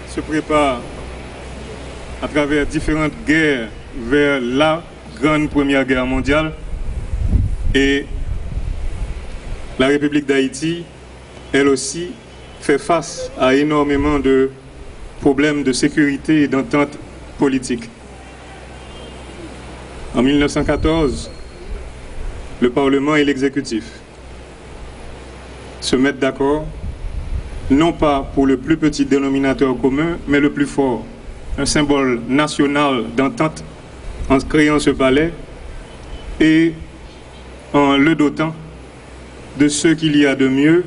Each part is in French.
se prépare à travers différentes guerres vers la grande Première Guerre mondiale et la République d'Haïti, elle aussi, fait face à énormément de problèmes de sécurité et d'entente politique. En 1914, le Parlement et l'exécutif se mettent d'accord, non pas pour le plus petit dénominateur commun, mais le plus fort, un symbole national d'entente en créant ce palais et en le dotant de ce qu'il y a de mieux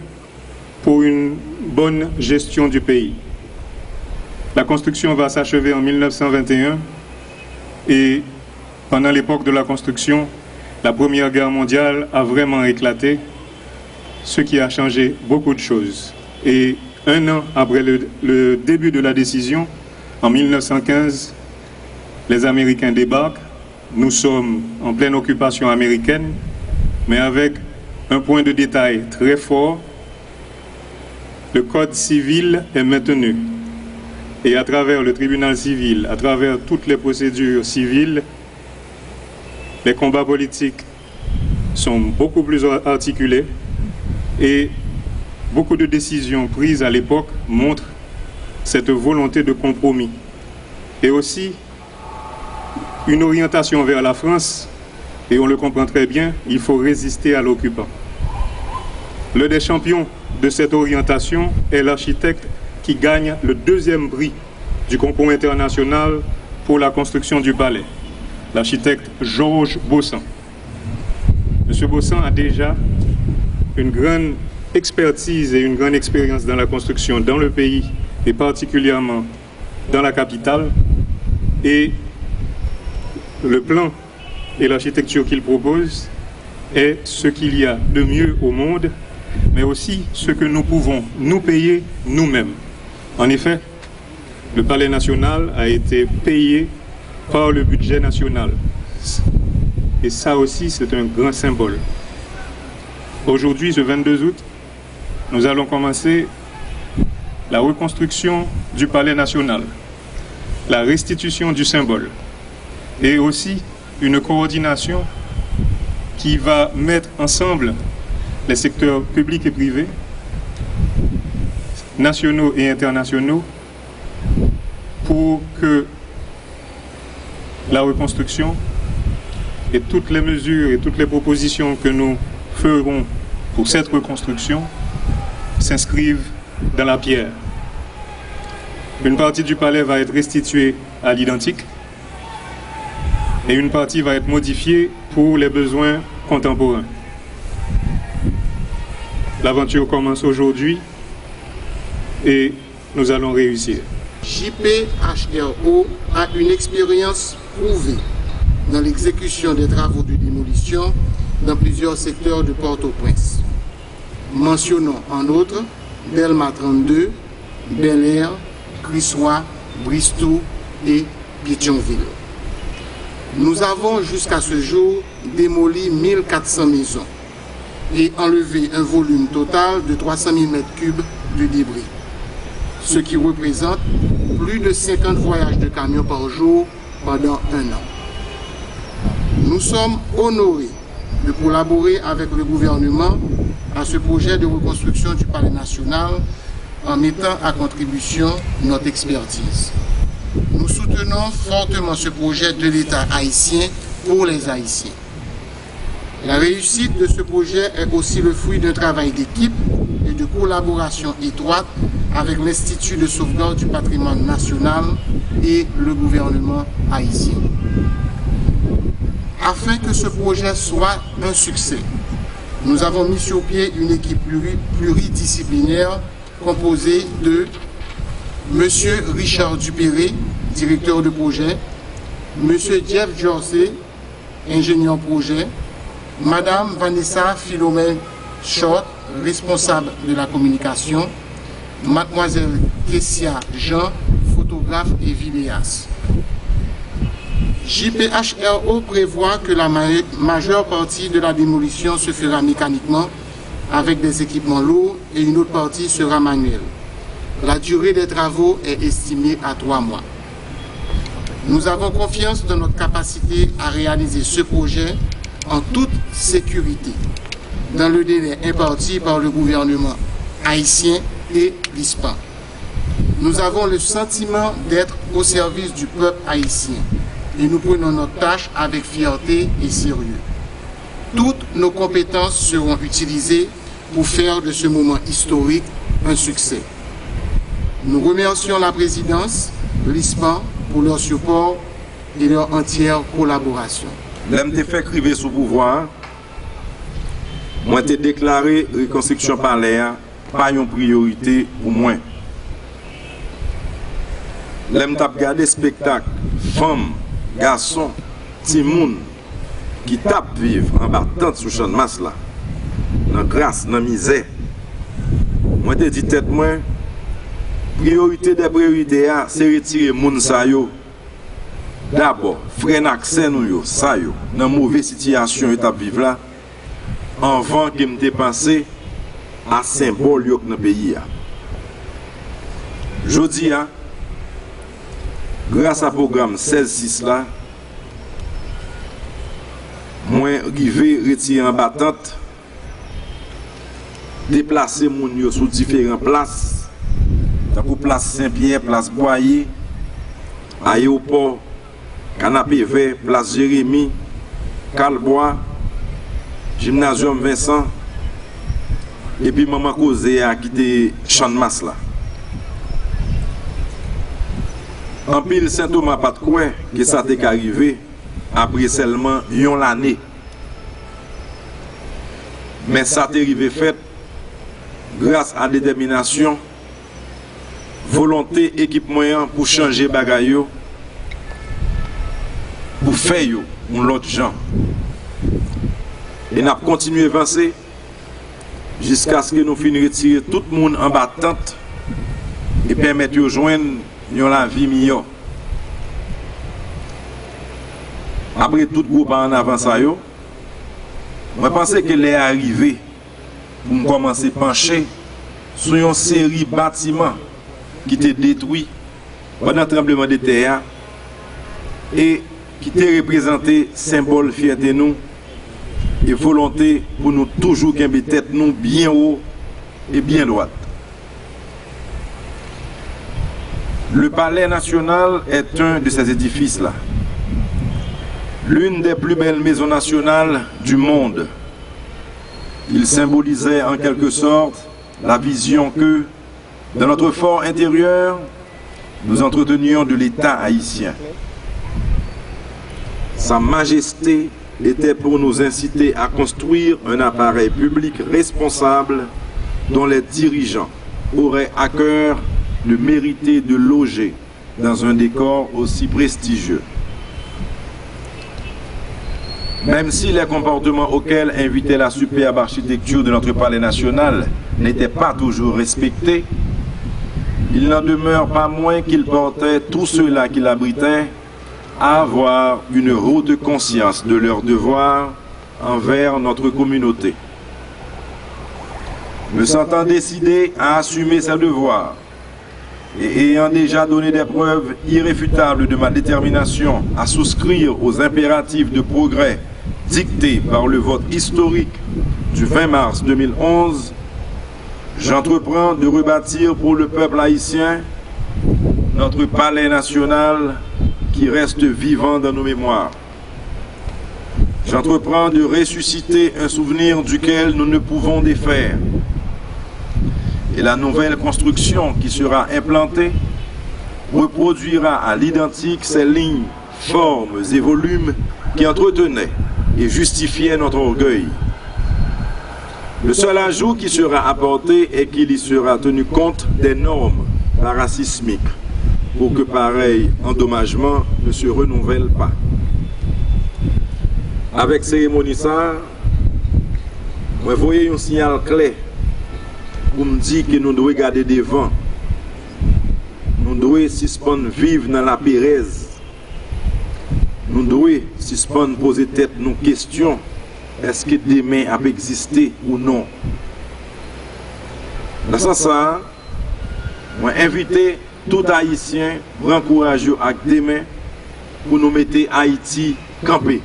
pour une bonne gestion du pays. La construction va s'achever en 1921 et pendant l'époque de la construction, la Première Guerre mondiale a vraiment éclaté, ce qui a changé beaucoup de choses. Et un an après le début de la décision, en 1915, les Américains débarquent. Nous sommes en pleine occupation américaine, mais avec un point de détail très fort, le code civil est maintenu. Et à travers le tribunal civil, à travers toutes les procédures civiles, les combats politiques sont beaucoup plus articulés et beaucoup de décisions prises à l'époque montrent cette volonté de compromis. Et aussi une orientation vers la France, et on le comprend très bien, il faut résister à l'occupant. L'un des champions de cette orientation est l'architecte qui gagne le 2e prix du concours international pour la construction du palais, l'architecte Georges Bossan. M. Bossan a déjà une grande expertise et une grande expérience dans la construction dans le pays et particulièrement dans la capitale. Et le plan et l'architecture qu'il propose est ce qu'il y a de mieux au monde, mais aussi ce que nous pouvons nous payer nous-mêmes. En effet, le Palais national a été payé par le budget national. Et ça aussi, c'est un grand symbole. Aujourd'hui, ce 22 août, nous allons commencer la reconstruction du Palais national, la restitution du symbole et aussi une coordination qui va mettre ensemble les secteurs publics et privés, nationaux et internationaux, pour que la reconstruction et toutes les mesures et toutes les propositions que nous ferons pour cette reconstruction s'inscrivent dans la pierre. Une partie du palais va être restituée à l'identique et une partie va être modifiée pour les besoins contemporains. L'aventure commence aujourd'hui et nous allons réussir. JPHRO a une expérience prouvée dans l'exécution des travaux de démolition dans plusieurs secteurs de Port-au-Prince. Mentionnons en outre Belma 32, Bel Air, Crissois, Bristow et Pétionville. Nous avons jusqu'à ce jour démoli 1400 maisons et enlevé un volume total de 300 000 m3 de débris, ce qui représente plus de 50 voyages de camions par jour pendant un an. Nous sommes honorés de collaborer avec le gouvernement à ce projet de reconstruction du Palais national en mettant à contribution notre expertise. Nous soutenons fortement ce projet de l'État haïtien pour les Haïtiens. La réussite de ce projet est aussi le fruit d'un travail d'équipe et de collaboration étroite avec l'Institut de sauvegarde du patrimoine national et le gouvernement haïtien. Afin que ce projet soit un succès, nous avons mis sur pied une équipe pluridisciplinaire composée de M. Richard Dupéré, directeur de projet, M. Jeff Jorsey, ingénieur projet, Mme Vanessa Philomène Short, responsable de la communication, Mademoiselle Kessia Jean, photographe et vidéaste. JPHRO prévoit que la majeure partie de la démolition se fera mécaniquement avec des équipements lourds et une autre partie sera manuelle. La durée des travaux est estimée à 3 mois. Nous avons confiance dans notre capacité à réaliser ce projet en toute sécurité, dans le délai imparti par le gouvernement haïtien et l'ISPAN. Nous avons le sentiment d'être au service du peuple haïtien et nous prenons notre tâche avec fierté et sérieux. Toutes nos compétences seront utilisées pour faire de ce moment historique un succès. Nous remercions la présidence, l'ISPAN, pour leur support et leur entière collaboration. L'aime te fait criver sous pouvoir, moi te déclaré reconstruction palais pas une priorité pour moi. L'aime t'a regardé spectacle, femmes, garçons, timoun qui tapent vivre en battant sous champ de masse là, dans grâce, dans misère. Moi te dit tête moi, priorité des priorités c'est retirer moun sa yo. D'abord, freiner accès nous yo, ça yo, dans mauvaise situation état vivre là, avant que me dépenser à symbole yo dans pays a. Jodi a, grâce à programme 16-6 là, moi arrivé retirer en battante, déplacer moun yo sur différentes places, tant place Saint-Pierre, place Boyer, aéroport Canapé Vert, place Jérémy, Calbois, Gymnasium Vincent, et puis maman Causé a quitté Champ de Masse là. En pile Saint-Thomas pas de quoi que ça t'est arrivé après seulement une année. Mais ça t'est arrivé fait grâce à détermination, volonté, équipe moyen pour changer bagaille, pour faire l'autre gens. Et nous avons continué à avancer jusqu'à ce que nous finissions de retirer tout le monde en battante et permettre de joindre la vie meilleure. Après tout groupe en avant, je pensais qu'elle est arrivée pour commencer à pencher sur une série de bâtiments qui étaient détruits pendant le tremblement de terre et qui étaient représentés symbole fierté nous et volonté pour nous toujours garder tête nous bien haut et bien droite. Le Palais national est un de ces édifices-là. L'une des plus belles maisons nationales du monde. Il symbolisait en quelque sorte la vision que, dans notre fort intérieur, nous entretenions de l'État haïtien. Sa majesté était pour nous inciter à construire un appareil public responsable dont les dirigeants auraient à cœur de mériter de loger dans un décor aussi prestigieux. Même si les comportements auxquels invitait la superbe architecture de notre palais national n'étaient pas toujours respectés, il n'en demeure pas moins qu'il portait tous ceux-là qui l'abritaient à avoir une haute conscience de leurs devoirs envers notre communauté. Me sentant décidé à assumer ses devoirs et ayant déjà donné des preuves irréfutables de ma détermination à souscrire aux impératifs de progrès dictés par le vote historique du 20 mars 2011, j'entreprends de rebâtir pour le peuple haïtien notre palais national qui reste vivant dans nos mémoires. J'entreprends de ressusciter un souvenir duquel nous ne pouvons défaire. Et la nouvelle construction qui sera implantée reproduira à l'identique ces lignes, formes et volumes qui entretenaient et justifiaient notre orgueil. Le seul ajout qui sera apporté est qu'il y sera tenu compte des normes parasismiques pour que pareil endommagement ne se renouvelle pas. Avec cérémonie ça, vous voyez un signal clair pour me dire que nous devons garder devant. Nous devons suspendre vivre dans la pérèse. Nous devons suspendre poser tête nos questions. Est-ce que demain a existé ou non? Dans ce sens, Moi invité tout haïtien encourager avec des mains pour nous mettre Haïti campé.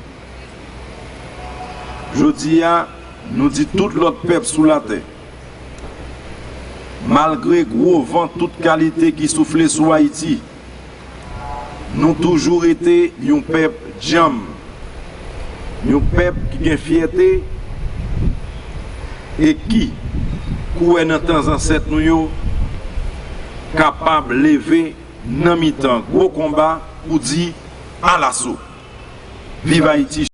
Je dis à nous dit tout l'autre peuple sous la terre. Malgré gros vent toute qualité qui soufflait sur Haïti, nous toujours été un peuple jam, un peuple qui a fierté et qui, coué dans temps ancêtre nous capable de lever dans mi-temps gros combat pour dire à l'assaut. Vive Haïti!